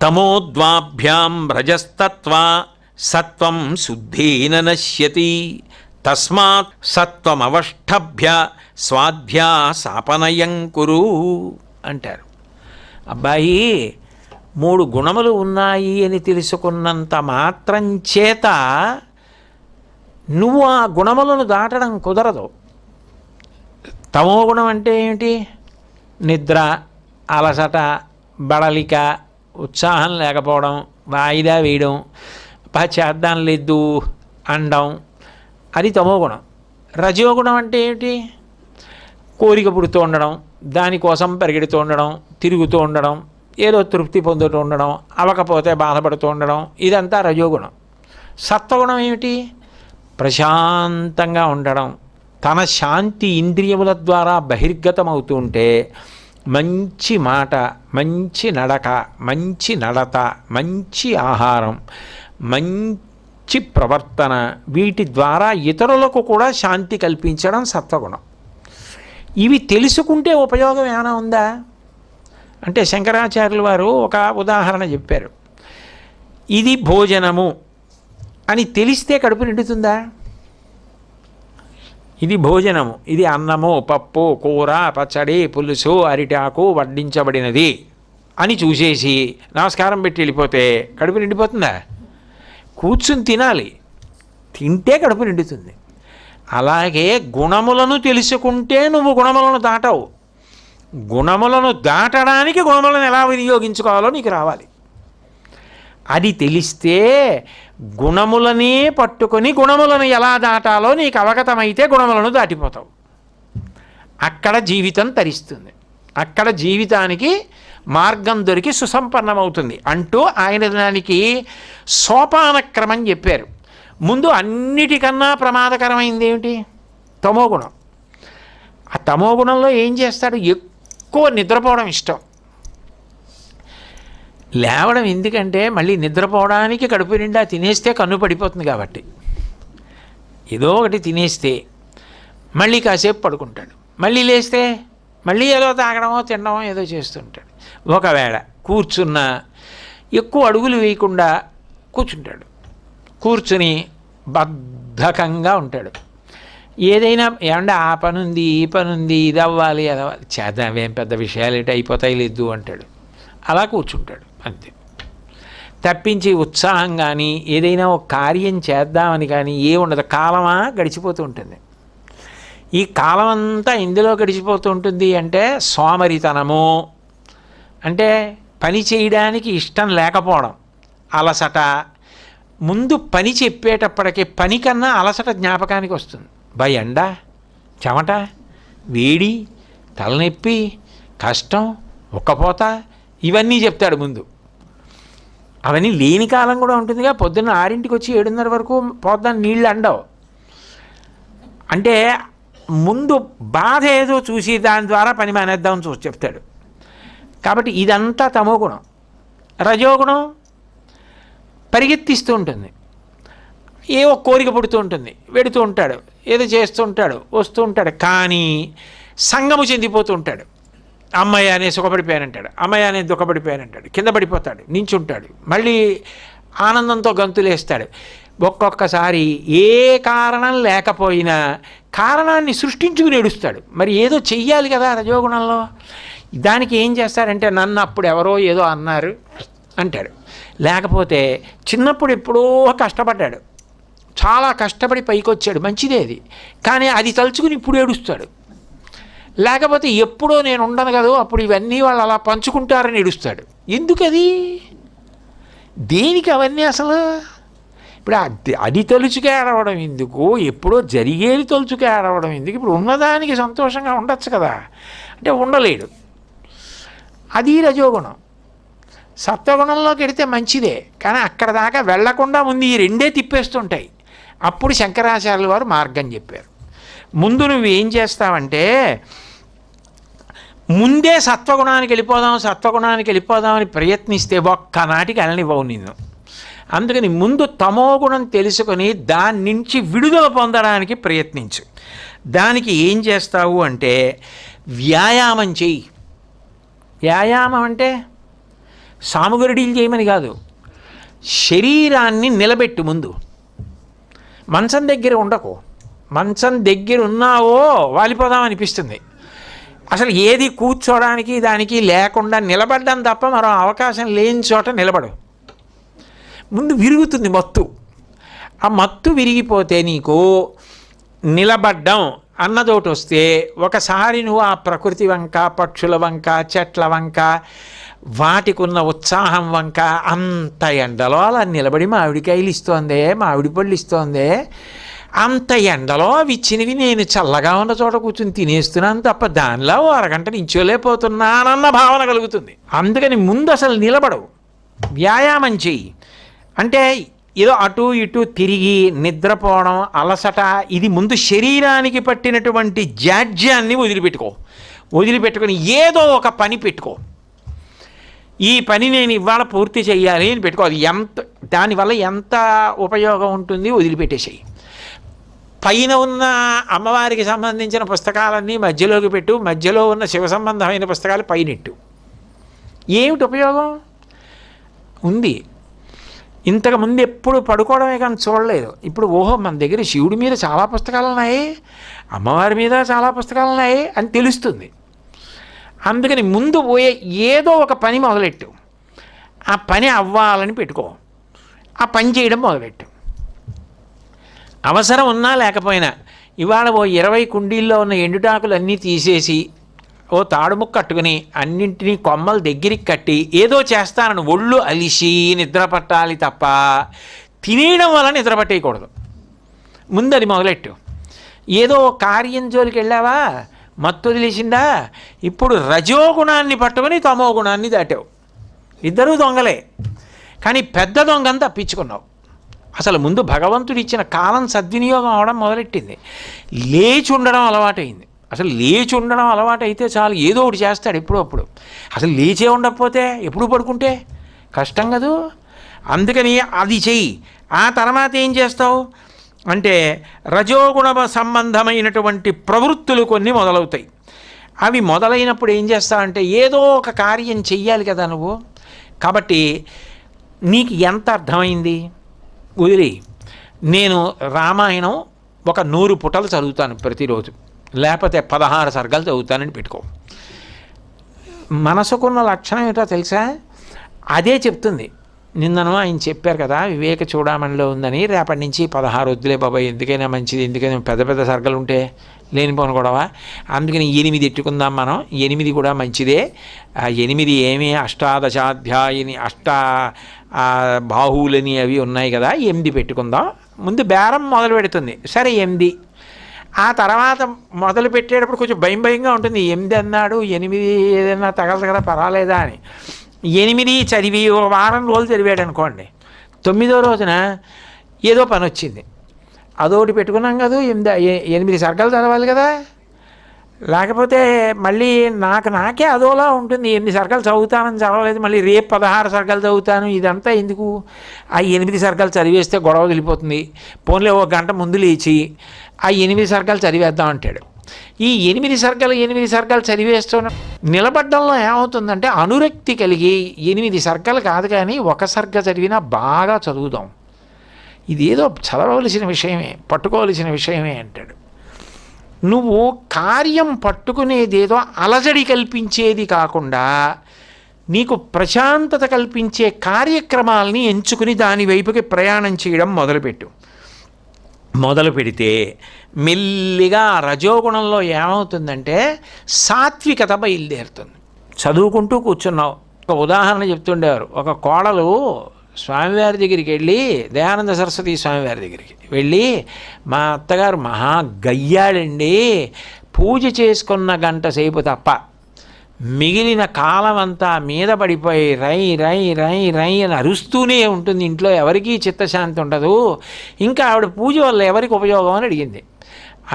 తమోద్వాభ్యాం రజస్తత్వా సత్వం శుద్ధేన నశ్యతి తస్మాత్ సత్వమవష్టభ్య స్వాధ్యాసాపనయం కురు అంటారు. అబ్బాయి, 3 గుణములు ఉన్నాయి అని తెలుసుకున్నంత మాత్రం చేత నువ్వు ఆ గుణములను దాటడం కుదరదు. తమో గుణం అంటే ఏమిటి? నిద్ర, అలసట, బడలిక, ఉత్సాహం లేకపోవడం, వాయిదా వేయడం, చేద్దాం లేదు అనడం, అది తమో గుణం. రజోగుణం అంటే ఏమిటి? కోరిక పుడుతూ ఉండడం, దానికోసం పరిగెడుతూ ఉండడం, తిరుగుతూ ఉండడం, ఏదో తృప్తి పొందుతూ ఉండడం, అవ్వకపోతే బాధపడుతూ ఉండడం, ఇదంతా రజోగుణం. సత్వగుణం ఏమిటి? ప్రశాంతంగా ఉండడం, తన శాంతి ఇంద్రియముల ద్వారా బహిర్గతమవుతూ ఉంటే మంచి మాట, మంచి నడక, మంచి నడత, మంచి ఆహారం, మంచి ప్రవర్తన, వీటి ద్వారా ఇతరులకు కూడా శాంతి కల్పించడం సత్వగుణం. ఇవి తెలుసుకుంటే ఉపయోగం ఏమైనా ఉందా అంటే శంకరాచార్యుల వారు ఒక ఉదాహరణ చెప్పారు. ఇది భోజనము అని తెలిస్తే కడుపు నిండుతుందా? ఇది భోజనము, ఇది అన్నము, పప్పు, కూర, పచ్చడి, పులుసు, అరిటాకు వడ్డించబడినది అని చూసేసి నమస్కారం పెట్టి వెళ్ళిపోతే కడుపు నిండిపోతుందా? కూర్చుని తినాలి, తింటే కడుపు నిండుతుంది. అలాగే గుణములను తెలుసుకుంటే నువ్వు గుణములను దాటవు. గుణములను దాటడానికి గుణములను ఎలా వినియోగించుకోవాలో నీకు రావాలి. అది తెలిస్తే గుణములనే పట్టుకొని గుణములను ఎలా దాటాలో నీకు అవగతమైతే గుణములను దాటిపోతావు. అక్కడ జీవితం తరిస్తుంది, అక్కడ జీవితానికి మార్గం దొరికి సుసంపన్నమవుతుంది అంటూ ఆయన దానికి సోపానక్రమం చెప్పారు. ముందు అన్నిటికన్నా ప్రమాదకరమైంది ఏమిటి? తమోగుణం. ఆ తమోగుణంలో ఏం చేస్తాడు? ఎక్కువ నిద్రపోవడం ఇష్టం. లేవడం ఎందుకంటే మళ్ళీ నిద్రపోవడానికి కడుపు నిండా తినేస్తే కన్ను పడిపోతుంది కాబట్టి. ఏదో ఒకటి తినేస్తే మళ్ళీ కాసేపు పడుకుంటాడు, మళ్ళీ లేస్తే మళ్ళీ ఏదో తాగడమో తినడమో ఏదో చేస్తుంటాడు. ఒకవేళ కూర్చున్నా ఎక్కువ అడుగులు వేయకుండా కూర్చుంటాడు, కూర్చుని బద్ధకంగా ఉంటాడు. ఏదైనా ఏమంటే ఆ పని ఉంది, ఈ పని ఉంది, ఇది అవ్వాలి, అది అవ్వాలి, చేద్దాం, ఏం పెద్ద విషయాలు ఏంటి, అయిపోతాయి లేదు అంటాడు. అలా కూర్చుంటాడు అంతే. తప్పించి ఉత్సాహం కానీ ఏదైనా ఒక కార్యం చేద్దామని కానీ ఏ ఉండదు. కాలమా గడిచిపోతూ ఉంటుంది. ఈ కాలం అంతా ఇందులో గడిచిపోతూ ఉంటుంది. అంటే సోమరితనము, అంటే పని చేయడానికి ఇష్టం లేకపోవడం, అలసట. ముందు పని చెప్పేటప్పటికి పని కన్నా అలసట జ్ఞాపకానికి వస్తుంది. ఎండ, చెమట, వేడి, తలనొప్పి, కష్టం, ఉక్కపోత, ఇవన్నీ చెప్తాడు ముందు. అవన్నీ లేని కాలం కూడా ఉంటుందిగా. పొద్దున్న 6ంటికి వచ్చి 7:30 వరకు పోద్దాన్ని నీళ్ళు అండవు. అంటే ముందు బాధ ఏదో చూసి దాని ద్వారా పని మానేద్దామని చూసి చెప్తాడు. కాబట్టి ఇదంతా తమోగుణం. రజోగుణం పరిగెత్తిస్తూ ఉంటుంది, ఏవో కోరిక పుడుతూ ఉంటుంది, వెడుతూ ఉంటాడు, ఏదో చేస్తూ ఉంటాడు, వస్తూ ఉంటాడు. కానీ సంగము చెందిపోతూ ఉంటాడు. అమ్మాయి అనే సుఖపడిపోయానంటాడు, అమ్మాయి అనే దుఃఖపడిపోయానంటాడు, కింద పడిపోతాడు, నించుంటాడు, మళ్ళీ ఆనందంతో గంతులేస్తాడు. ఒక్కొక్కసారి ఏ కారణం లేకపోయినా కారణాన్ని సృష్టించుకుని ఏడుస్తాడు. మరి ఏదో చెయ్యాలి కదా రజోగుణంలో. దానికి ఏం చేస్తాడంటే నన్ను అప్పుడు ఎవరో ఏదో అన్నారు అంటాడు. లేకపోతే చిన్నప్పుడు ఎప్పుడో కష్టపడ్డాడు, చాలా కష్టపడి పైకి వచ్చాడు, మంచిదే అది, కానీ అది తలుచుకుని ఇప్పుడు ఏడుస్తాడు. లేకపోతే ఎప్పుడో నేను ఉండను కదా, అప్పుడు ఇవన్నీ వాళ్ళు అలా పంచుకుంటారని ఏడుస్తాడు. ఎందుకది? దేనికి అవన్నీ అసలు? ఇప్పుడు అది తలుచుకే ఆడవడం ఎందుకు? ఎప్పుడో జరిగేది తలుచుకే ఆడవడం ఎందుకు? ఇప్పుడు ఉన్నదానికి సంతోషంగా ఉండొచ్చు కదా అంటే ఉండలేడు. అది రజోగుణం. సత్వగుణంలోకి వెడితే మంచిదే, కానీ అక్కడ దాకా వెళ్లకుండా ముందు ఈ రెండే తిప్పేస్తుంటాయి. అప్పుడు శంకరాచార్యుల వారు మార్గం చెప్పారు. ముందు నువ్వు ఏం చేస్తావంటే ముందే సత్వగుణానికి వెళ్ళిపోదామని ప్రయత్నిస్తే ఒక్కనాటికి వెళ్ళనివ్వవు నిన్ను. అందుకని ముందు తమోగుణం తెలుసుకొని దాని నుంచి విడుదల పొందడానికి ప్రయత్నించు. దానికి ఏం చేస్తావు అంటే వ్యాయామం చెయ్యి. వ్యాయామం అంటే సాముగరుడీలు చేయమని కాదు, శరీరాన్ని నిలబెట్టు ముందు. మంచం దగ్గర ఉండకు. మంచం దగ్గర ఉన్నావో వాలిపోదాం అనిపిస్తుంది. అసలు ఏది కూర్చోడానికి దానికి లేకుండా నిలబడ్డం తప్ప మరో అవకాశం లేని చోట నిలబడు. ముందు విరుగుతుంది మత్తు. ఆ మత్తు విరిగిపోతే నీకు నిలబడ్డం అన్నదోటి వస్తే ఒకసారి నువ్వు ఆ ప్రకృతి వంక, పక్షుల వంక, చెట్ల వంక, వాటికి ఉన్న ఉత్సాహం వంక, అంత ఎండలో అలా నిలబడి మామిడికాయలు ఇస్తోందే, మామిడి పళ్ళు ఇస్తోందే, అంత ఎండలో అవి ఇచ్చినవి నేను చల్లగా ఉన్న చోట కూర్చుని తినేస్తున్నాను తప్ప దానిలో అరగంట నించోలేకపోతున్నానన్న భావన కలుగుతుంది. అందుకని ముందు అసలు నిలబడవు, వ్యాయామం చెయ్యి. అంటే ఏదో అటు ఇటు తిరిగి నిద్రపోవడం, అలసట, ఇది ముందు శరీరానికి పట్టినటువంటి జాడ్యాన్ని వదిలిపెట్టుకొని ఏదో ఒక పని పెట్టుకో. ఈ పని నేను ఇవాళ పూర్తి చేయాలి అని పెట్టుకో. అది దానివల్ల ఎంత ఉపయోగం ఉంటుంది వదిలిపెట్టేసేయి. పైన ఉన్న అమ్మవారికి సంబంధించిన పుస్తకాలన్నీ మధ్యలోకి పెట్టు, మధ్యలో ఉన్న శివ సంబంధమైన పుస్తకాలు పైనెట్టు. ఏమిటి ఉపయోగం ఉంది? ఇంతకుముందు ఎప్పుడు పడుకోవడమే కానీ చూడలేదు. ఇప్పుడు ఓహో మన దగ్గర శివుడి మీద చాలా పుస్తకాలు ఉన్నాయి, అమ్మవారి మీద చాలా పుస్తకాలు ఉన్నాయి అని తెలుస్తుంది. అందుకని ముందు పోయే ఏదో ఒక పని మొదలెట్టు. ఆ పని అవ్వాలని పెట్టుకో, ఆ పని చేయడం మొదలెట్టు. అవసరం ఉన్నా లేకపోయినా ఇవాళ 20 కుండీల్లో ఉన్న ఎండుటాకులు అన్నీ తీసేసి ఓ తాడుముక్క కట్టుకుని అన్నింటినీ కొమ్మలు దగ్గరికి కట్టి ఏదో చేస్తానని ఒళ్ళు అలిసి నిద్ర పట్టాలి తప్ప తినేయడం వల్ల నిద్ర పట్టేయకూడదు. ముందు అది మొదలెట్టు. ఏదో కార్యం జోలికి వెళ్ళావా, మత్తు వదిలేసిందా, ఇప్పుడు రజోగుణాన్ని పట్టుకొని తమో గుణాన్ని దాటావు. ఇద్దరూ దొంగలే, కానీ పెద్ద దొంగని తప్పించుకున్నావు. అసలు ముందు భగవంతుడు ఇచ్చిన కాలం సద్వినియోగం అవడం మొదలెట్టింది. లేచి ఉండడం అలవాటైంది. అసలు లేచి ఉండడం అలవాటు అయితే చాలు, ఏదో ఒకటి చేస్తాడు ఎప్పుడో అప్పుడు. అసలు లేచే ఉండకపోతే ఎప్పుడు పడుకుంటే కష్టం కదూ. అందుకని అది చెయ్యి. ఆ తర్వాత ఏం చేస్తావు అంటే రజోగుణ సంబంధమైనటువంటి ప్రవృత్తులు కొన్ని మొదలవుతాయి. అవి మొదలైనప్పుడు ఏం చేస్తావంటే ఏదో ఒక కార్యం చెయ్యాలి కదా నువ్వు. కాబట్టి నీకు ఎంత అర్థమైంది వదిలి. నేను రామాయణం ఒక 100 పుటలు చదువుతాను ప్రతిరోజు, లేకపోతే 16 సర్గలు చదువుతానని పెట్టుకో. మనసుకున్న లక్షణం ఏంటో తెలుసా? అదే చెప్తుంది. నిన్నను ఆయన చెప్పారు కదా వివేక చూడమనిలో ఉందని, రేపటి నుంచి 16 వద్దులే బాబాయ్, ఎందుకైనా మంచిది, ఎందుకైనా పెద్ద పెద్ద సర్గలు ఉంటే లేనిపోను గొడవ, అందుకని 8 ఎట్టుకుందాం మనం. 8 కూడా మంచిదే. 8 ఏమీ అష్టాదశాధ్యాయిని బాహువులని అవి ఉన్నాయి కదా, 8 పెట్టుకుందాం. ముందు బేరం మొదలు పెడుతుంది. సరే 8. ఆ తర్వాత మొదలు పెట్టేటప్పుడు కొంచెం భయంగా ఉంటుంది. 8 అన్నాడు, 8 ఏదైనా తగలదు కదా పర్వాలేదా అని. 8 చదివి ఓ వారం రోజులు చదివాడు అనుకోండి, 9వ రోజున ఏదో పని వచ్చింది, అదొకటి పెట్టుకున్నాం కదా, 8 సర్గలు చదవాలి కదా, లేకపోతే మళ్ళీ నాకే అదోలా ఉంటుంది. 8 సర్గలు చదువుతానని చదవలేదు, మళ్ళీ రేపు 16 సర్గలు చదువుతాను, ఇదంతా ఎందుకు? ఆ 8 సర్గలు చదివేస్తే గొడవ వెళ్ళిపోతుంది. పోన్లే ఓ గంట ముందు లేచి ఆ 8 సర్గలు చదివేద్దాం అంటాడు. ఈ 8 సర్గలు చదివేస్తున్న నిలబడ్డంలో ఏమవుతుందంటే అనురక్తి కలిగి 8 సర్గలు కాదు కానీ ఒక సర్గ చదివినా బాగా చదువుదాం, ఇదేదో చదవవలసిన విషయమే, పట్టుకోవలసిన విషయమే అంటాడు. నువ్వు కార్యం పట్టుకునేదేదో అలజడి కల్పించేది కాకుండా నీకు ప్రశాంతత కల్పించే కార్యక్రమాలని ఎంచుకుని దాని వైపుకి ప్రయాణం చేయడం మొదలు పెడితే మెల్లిగా రజోగుణంలో ఏమవుతుందంటే సాత్వికత బయలుదేరుతుంది. చదువుకుంటూ కూర్చున్నావు. ఒక ఉదాహరణ చెప్తుండేవారు. ఒక కోడలు స్వామివారి దగ్గరికి వెళ్ళి, దయానంద సరస్వతి స్వామివారి దగ్గరికి వెళ్ళి, మా అత్తగారు మహా గయ్యాడండి, పూజ చేసుకున్న గంట సేపు తప్ప మిగిలిన కాలం అంతా మీద పడిపోయి రై రై రై రై అని అరుస్తూనే ఉంటుంది, ఇంట్లో ఎవరికీ చిత్తశాంతి ఉండదు, ఇంకా ఆవిడ పూజ వల్ల ఎవరికి ఉపయోగం అని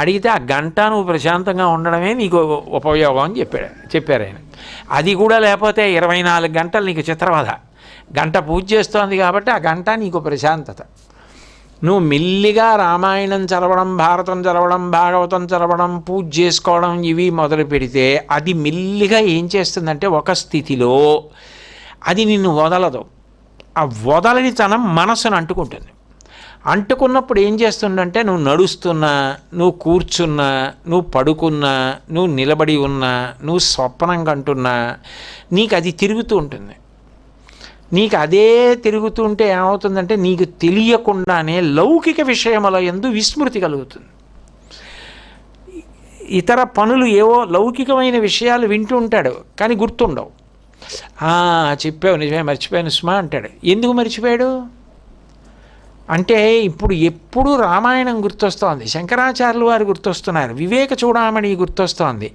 అడిగితే ఆ గంట నువ్వు ప్రశాంతంగా ఉండడమే నీకు ఉపయోగం అని చెప్పారు ఆయన. అది కూడా లేకపోతే 24 గంటలు నీకు చిత్రవధ. గంట పూజ చేస్తోంది కాబట్టి ఆ గంట నీకు ప్రశాంతత. నువ్వు మెల్లిగా రామాయణం చదవడం, భారతం చదవడం, భాగవతం చదవడం, పూజ చేసుకోవడం ఇవి మొదలు పెడితే అది మెల్లిగా ఏం చేస్తుందంటే ఒక స్థితిలో అది నిన్ను వదలదు. ఆ వదలనితనం మనసును అంటుకుంటుంది. అంటుకున్నప్పుడు ఏం చేస్తుందంటే నువ్వు నడుస్తున్నా, నువ్వు కూర్చున్నా, నువ్వు పడుకున్నా, నువ్వు నిలబడి ఉన్నా, నువ్వు స్వప్నం కంటున్నా నీకు అది తిరుగుతూ ఉంటుంది. నీకు అదే తిరుగుతుంటే ఏమవుతుందంటే నీకు తెలియకుండానే లౌకిక విషయముల యందు విస్మృతి కలుగుతుంది. ఇతర పనులు ఏవో లౌకికమైన విషయాలు వింటూ ఉంటాడు కానీ గుర్తుండవు. చెప్పావు నిజమే, మర్చిపోయాను సుమా అంటాడు. ఎందుకు మర్చిపోయాడు అంటే ఇప్పుడు ఎప్పుడు రామాయణం గుర్తొస్తోంది, శంకరాచార్యులు వారు గుర్తొస్తున్నారు, వివేక చూడామణి గుర్తొస్తోంది,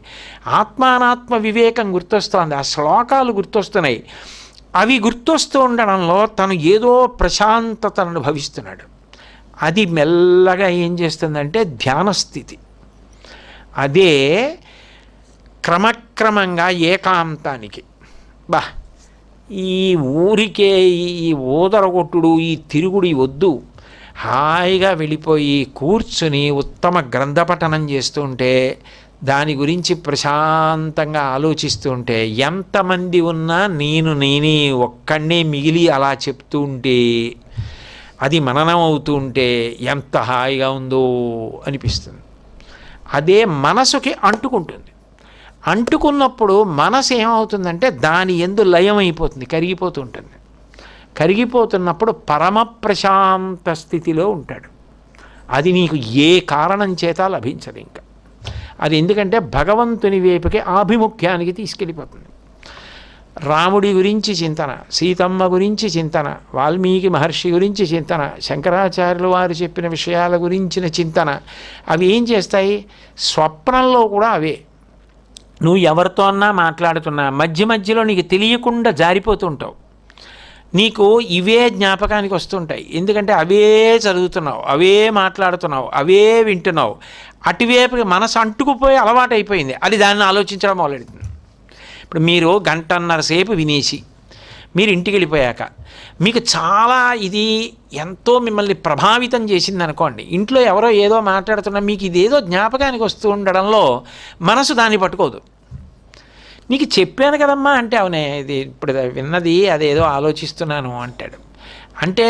ఆత్మానాత్మ వివేకం గుర్తొస్తోంది, ఆ శ్లోకాలు గుర్తొస్తున్నాయి. అవి గుర్తొస్తూ ఉండడంలో తను ఏదో ప్రశాంతతను అనుభవిస్తున్నాడు. అది మెల్లగా ఏం చేస్తుందంటే ధ్యానస్థితి. అదే క్రమక్రమంగా ఏకాంతానికి ఈ ఊరికే ఈ ఊదరగొట్టుడు ఈ తిరుగుడు వద్దు, హాయిగా వెళ్ళిపోయి కూర్చుని ఉత్తమ గ్రంథపఠనం చేస్తుంటే దాని గురించి ప్రశాంతంగా ఆలోచిస్తుంటే ఎంతమంది ఉన్నా నేనే ఒక్కడే మిగిలి అలా చెప్తూ ఉంటే అది మననం అవుతూ ఉంటే ఎంత హాయిగా ఉందో అనిపిస్తుంది. అదే మనసుకి అంటుకుంటుంది. అంటుకున్నప్పుడు మనసు ఏమవుతుందంటే దాని యందు లయమైపోతుంది, కరిగిపోతూ ఉంటుంది. కరిగిపోతున్నప్పుడు పరమ ప్రశాంత స్థితిలో ఉంటాడు. అది నీకు ఏ కారణం చేత లభించదు ఇంకా. అది ఎందుకంటే భగవంతుని వైపుకి ఆభిముఖ్యానికి తీసుకెళ్ళిపోతుంది. రాముడి గురించి చింతన, సీతమ్మ గురించి చింతన, వాల్మీకి మహర్షి గురించి చింతన, శంకరాచార్యులు వారు చెప్పిన విషయాల గురించిన చింతన, అవి ఏం చేస్తాయి? స్వప్నంలో కూడా అవే. నువ్వు ఎవరితో అన్నా మాట్లాడుతున్నా మధ్య మధ్యలో నీకు తెలియకుండా జారిపోతూ ఉంటావు. నీకు ఇవే జ్ఞాపకానికి వస్తుంటాయి. ఎందుకంటే అవే చదువుతున్నావు, అవే మాట్లాడుతున్నావు, అవే వింటున్నావు. అటువైపు మనసు అంటుకుపోయి అలవాటు అయిపోయింది. అది దాన్ని ఆలోచించడం మొదలెడుతుంది. ఇప్పుడు మీరు గంటన్నర సేపు వినేసి మీరు ఇంటికి వెళ్ళిపోయాక మీకు చాలా ఇది ఎంతో మిమ్మల్ని ప్రభావితం చేసింది అనుకోండి. ఇంట్లో ఎవరో ఏదో మాట్లాడుతున్నా మీకు ఇదేదో జ్ఞాపకానికి వస్తూ ఉండడంలో మనసు దాన్ని పట్టుకోదు. నీకు చెప్పాను కదమ్మా అంటే అవునే ఇది ఇప్పుడు విన్నది అదేదో ఆలోచిస్తున్నాను అంటాడు. అంటే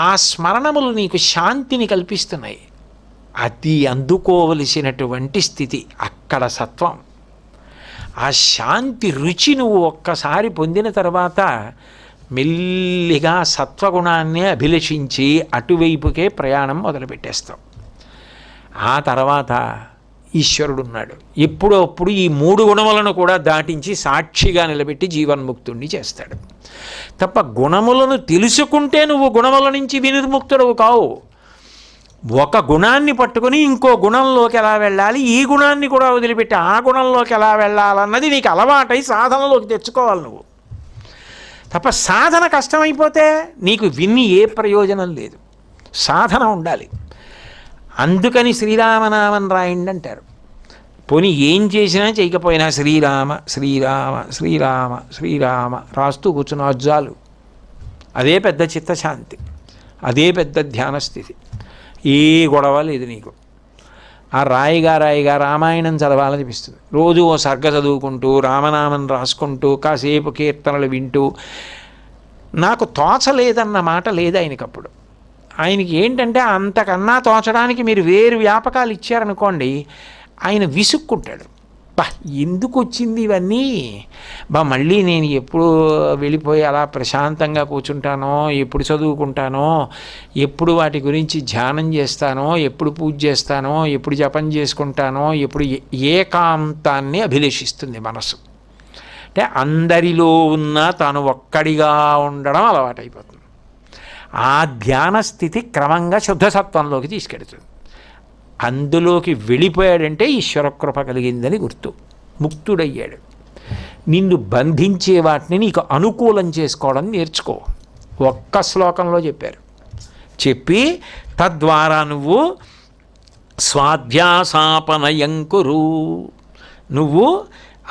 ఆ స్మరణములు నీకు శాంతిని కల్పిస్తున్నాయి. అది అందుకోవలసినటువంటి స్థితి అక్కడ సత్వం. ఆ శాంతి రుచి నువ్వు ఒక్కసారి పొందిన తర్వాత మెల్లిగా సత్వగుణాన్ని అభిలషించి అటువైపుకే ప్రయాణం మొదలుపెట్టేస్తావు. ఆ తర్వాత ఈశ్వరుడున్నాడు. ఎప్పుడప్పుడు ఈ 3 గుణములను కూడా దాటించి సాక్షిగా నిలబెట్టి జీవన్ముక్తుణ్ణి చేస్తాడు. తప్ప గుణములను తెలుసుకుంటే నువ్వు గుణముల నుంచి వినిర్ముక్తుడవు కావు. ఒక గుణాన్ని పట్టుకుని ఇంకో గుణంలోకి ఎలా వెళ్ళాలి, ఈ గుణాన్ని కూడా వదిలిపెట్టి ఆ గుణంలోకి ఎలా వెళ్ళాలన్నది నీకు అలవాటై సాధనలోకి తెచ్చుకోవాలి నువ్వు. తప్ప సాధన కష్టమైపోతే నీకు విన్ని ఏ ప్రయోజనం లేదు. సాధన ఉండాలి. అందుకని శ్రీరామనామం రాయండి అంటారు. పోనీ ఏం చేసినా చేయకపోయినా శ్రీరామ శ్రీరామ శ్రీరామ శ్రీరామ రాస్తూ కూర్చున్న అజ్జాలు. అదే పెద్ద చిత్తశాంతి, అదే పెద్ద ధ్యానస్థితి. ఏ గొడవ లేదు నీకు. ఆ రాయిగా రామాయణం చదవాలనిపిస్తుంది. రోజు ఓ సర్గ చదువుకుంటూ రామనామం రాసుకుంటూ కాసేపు కీర్తనలు వింటూ నాకు తోచలేదన్న మాట లేదు ఆయనకప్పుడు. ఆయనకి ఏంటంటే అంతకన్నా తోచడానికి మీరు వేరు వ్యాపకాలు ఇచ్చారనుకోండి ఆయన విసుక్కుంటాడు. ఎందుకు వచ్చింది ఇవన్నీ, మళ్ళీ నేను ఎప్పుడు వెళ్ళిపోయి అలా ప్రశాంతంగా కూర్చుంటానో, ఎప్పుడు చదువుకుంటానో, ఎప్పుడు వాటి గురించి ధ్యానం చేస్తానో, ఎప్పుడు పూజ చేస్తానో, ఎప్పుడు జపం చేసుకుంటానో, ఎప్పుడు ఏకాంతాన్ని అభిలషిస్తుంది మనసు. అంటే అందరిలో ఉన్న తాను ఒక్కడిగా ఉండడం అలవాటైపోతుంది. ఆ ధ్యాన స్థితి క్రమంగా శుద్ధసత్వంలోకి తీసుకెడుతుంది. అందులోకి వెళ్ళిపోయాడంటే ఈశ్వరకృప కలిగిందని గుర్తు. ముక్తుడయ్యాడు. నిన్ను బంధించే వాటిని నీకు అనుకూలం చేసుకోవడం నేర్చుకో. ఒక్క శ్లోకంలో చెప్పారు. చెప్పి తద్వారా నువ్వు స్వాధ్యాసాపనయంకురు, నువ్వు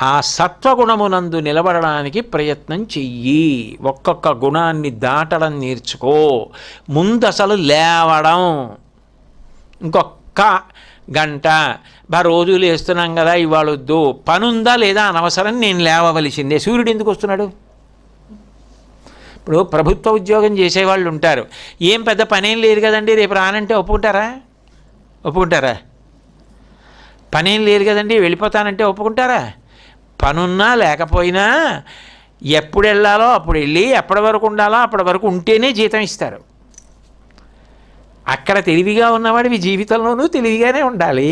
ఆ సత్వగుణమునందు నిలబడడానికి ప్రయత్నం చెయ్యి. ఒక్కొక్క గుణాన్ని దాటడం నేర్చుకో. ముందు అసలు లేవడం, ఇంకొక గంట రోజు లేస్తున్నాం కదా ఇవాళ వద్దు, పనుందా లేదా అనవసరం నేను లేవవలసిందే. సూర్యుడు ఎందుకు వస్తున్నాడు? ఇప్పుడు ప్రభుత్వ ఉద్యోగం చేసేవాళ్ళు ఉంటారు, ఏం పెద్ద పనేం లేదు కదండి రేపు రానంటే ఒప్పుకుంటారా? పనేం లేదు కదండి వెళ్ళిపోతానంటే ఒప్పుకుంటారా? పనున్నా లేకపోయినా ఎప్పుడు వెళ్ళాలో అప్పుడు వెళ్ళి ఎప్పటి వరకు ఉండాలో అప్పటి వరకు ఉంటేనే జీతం ఇస్తారు. అక్కడ తెలివిగా ఉన్నవాడివి జీవితంలోనూ తెలివిగానే ఉండాలి.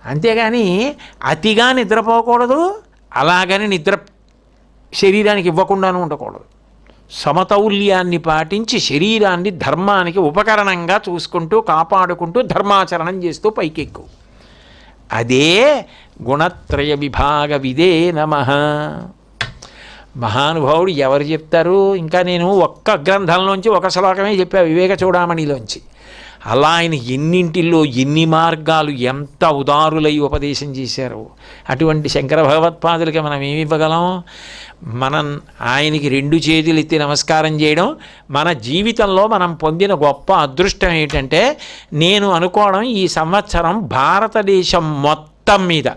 అంతేగాని అతిగా నిద్రపోకూడదు, అలాగని నిద్ర శరీరానికి ఇవ్వకుండానూ ఉండకూడదు. సమతౌల్యాన్ని పాటించి శరీరాన్ని ధర్మానికి ఉపకరణంగా చూసుకుంటూ కాపాడుకుంటూ ధర్మాచరణం చేస్తూ పైకెక్కు. అదే గుణత్రయ విభాగ విదే నమః. మహానుభావుడు ఎవరు చెప్తారు? ఇంకా నేను ఒక్క గ్రంథంలోంచి ఒక శ్లోకమే చెప్పా, వివేక చూడామణిలోంచి. అలా ఆయన ఎన్నింటిల్లో ఎన్ని మార్గాలు ఎంత ఉదారులై ఉపదేశం చేశారు. అటువంటి శంకర భగవత్పాదులకి మనం ఏమి ఇవ్వగలం? మనం ఆయనకి 2 చేతులు ఎత్తి నమస్కారం చేయడం. మన జీవితంలో మనం పొందిన గొప్ప అదృష్టం ఏంటంటే, నేను అనుకోవడం ఈ సంవత్సరం భారతదేశం మొత్తం మీద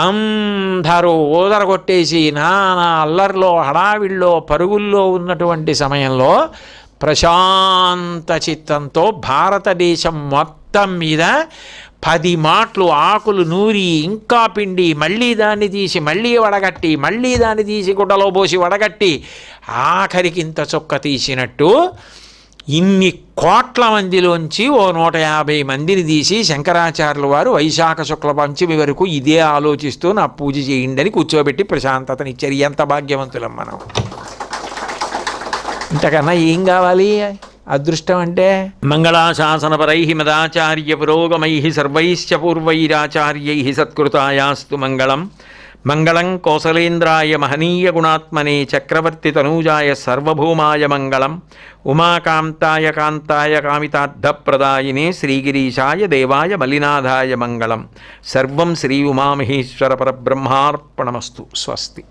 అందరూ ఊదరగొట్టేసి నానా అల్లర్లో హడావిళ్ళో పరుగుల్లో ఉన్నటువంటి సమయంలో ప్రశాంత చిత్తంతో భారతదేశం మొత్తం మీద 10 మాటలు ఆకులు నూరి ఇంకా పిండి మళ్ళీ దాన్ని తీసి మళ్ళీ వడగట్టి మళ్ళీ దాన్ని తీసి గుడ్డలో పోసి వడగట్టి ఆఖరికి ఇంత చొక్క తీసినట్టు ఇన్ని కోట్ల మందిలోంచి ఓ 150 మందిని తీసి శంకరాచార్యుల వారు వైశాఖ శుక్ల పంచమి వరకు ఇదే ఆలోచిస్తూ నా పూజ చేయండి అని కూర్చోబెట్టి ప్రశాంతతనిచ్చారు. ఎంత భాగ్యవంతులం మనం! ఇంతకన్నా ఏం కావాలి అదృష్టం అంటే? మంగళాశాసనపరై మదాచార్య పురోగమై సర్వైశ్చ పూర్వైరాచార్యై సత్కృతాయాస్తు మంగళం. మంగళం కౌసలేంద్రాయ మహనీయ గుణాత్మనే చక్రవర్తి తనూజాయ సర్వభౌమాయ మంగళం. ఉమాకాంతాయ కాంతాయ కామితార్థప్రదాయినే శ్రీగిరీశాయ దేవాయ మలినాథాయ మంగళం. సర్వం శ్రీ ఉమామహేశ్వర పరబ్రహ్మార్పణమస్తు. స్వస్తి.